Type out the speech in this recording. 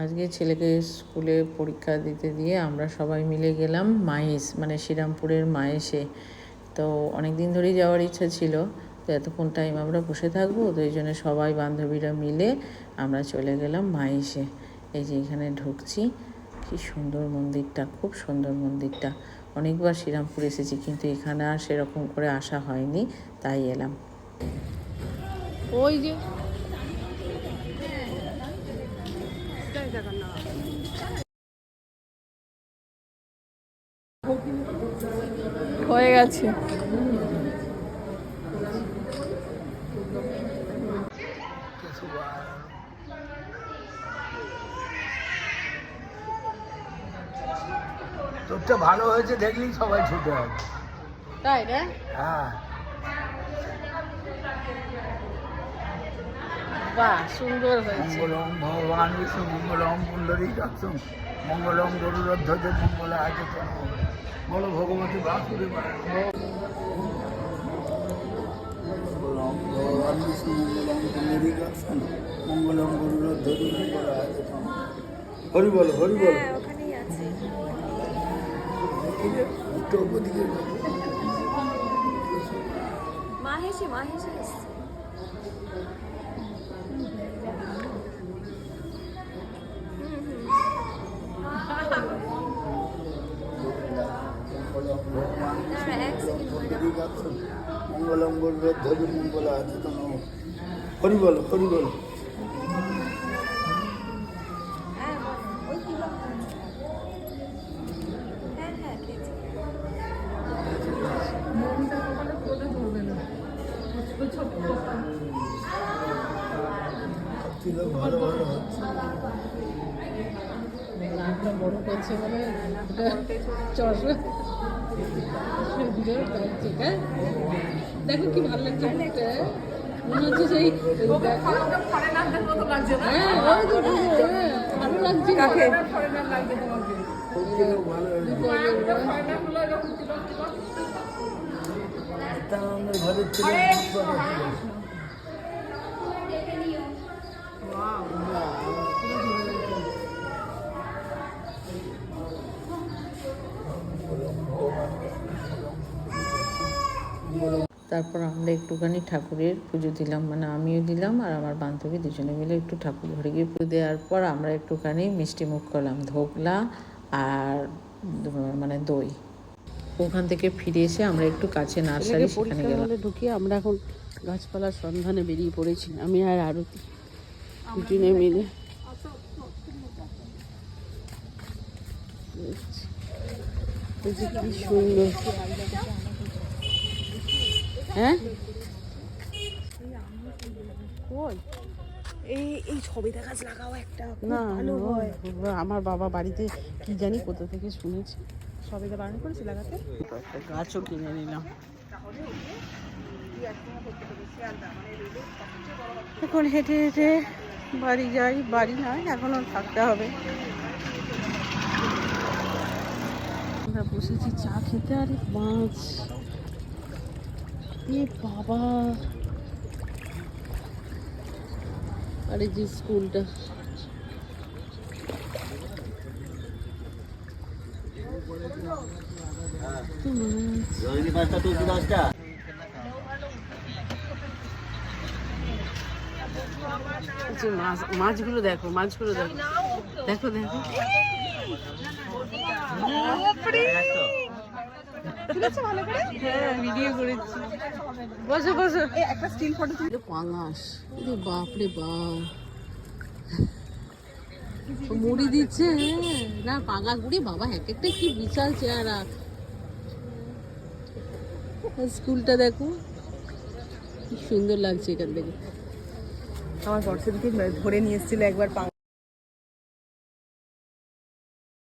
আজকে ছেলেকে স্কুলে পরীক্ষা দিতে দিয়ে আমরা সবাই মিলে গেলাম মাইস, মানে শ্রীরামপুরের মাইসে। তো অনেক দিন ধরেই যাওয়ার ইচ্ছা ছিল, তো এতক্ষণ টাইম আমরা বসে থাকবো, তো এই জন্য সবাই বান্ধবীরা মিলে আমরা চলে গেলাম মাইসে। এই যে এখানে ঢুকছি, কি সুন্দর মন্দিরটা, খুব সুন্দর মন্দিরটা। অনেকবার শ্রীরামপুর এসেছি, কিন্তু এখানে আর সেরকম করে আসা হয়নি, তাই এলাম। ওই যে হয়ে গেছে। তোরটা ভালো হয়েছে দেখলেই সবাই ছুটে হবে। তাই না? হ্যাঁ, বাহ, সুন্দর হয়েছে। মঙ্গলম ভগবান বিষ্ণু মঙ্গলম পুণ্ডরীকাক্ষম মঙ্গলম গরুরধ্বজ মঙ্গল আছে। বলো ভগবতী বাসুদেবায়। মঙ্গলম ভগবান বিষ্ণু মঙ্গলম পুণ্ডরীকাক্ষম মঙ্গলম গরুরধ্বজ মঙ্গল আছে। হরি বলো, হরি বলো। ওখানেই আছে। মাহেশে এসছে। মঙ্গলম গরুরধ্বজ মঙ্গল আছে। হরি বলো, হরি বলো। ভালো ভালো হচ্ছে। বড় করছে মানে চশমা দেখো কি ভালো লাগছে, মনে হচ্ছে সেই ভালো লাগছে। কাকে ঘরের ছেলে তারপর আমরা একটুখানি ঠাকুরের পুজো দিলাম, মানে আমিও দিলাম আর আমার বান্ধবী দুজনে মিলে একটু ঠাকুর ঘরে গিয়ে পুজো দেওয়ার পর আমরা একটুখানি মিষ্টি মুখ করলাম, ধোকলা আর মানে দই। ওখান থেকে ফিরে এসে আমরা একটু কাছে নার্সারি, সেখানে গেলাম। ঢুকিয়ে আমরা এখন গাছপালার সন্ধানে বেরিয়ে পড়েছি, আমি আর আরতি দুজনে মিলে। কি সুন্দর, হ্যাঁ এই সবেদা গাছ লাগাও একটা, না আমার বাবা বাড়িতে কি জানি কোথা থেকে শুনেছি, সবেদা বারণ করেছে লাগাতে। একটা গাছও কিনে নিলাম। এখন হেঁটে হেঁটে বাড়ি যাই, বাড়ি নয় এখনো থাকতে হবে। আমরা বসেছি চা খেতে, আর মাছ, এ বাবা। আর এই যে স্কুলটা, মাছগুলো দেখো, মাছগুলো দেখো, দেখো দেখো। হ্যাঁ, ভিডিও করেছি। বসো বসো, একটা স্টিল ফটো তুলে। পাঙাশ, বাপরে বাপ, মুড়ি দিচ্ছে। হ্যাঁ না, পাঙাশ মুড়ি বাবা, এক একটা কি বিশাল চেহারা। স্কুলটা দেখো কি সুন্দর লাগছে এখান থেকে। আমার বর্ষাদিকে ধরে নিয়ে এসেছিল একবার।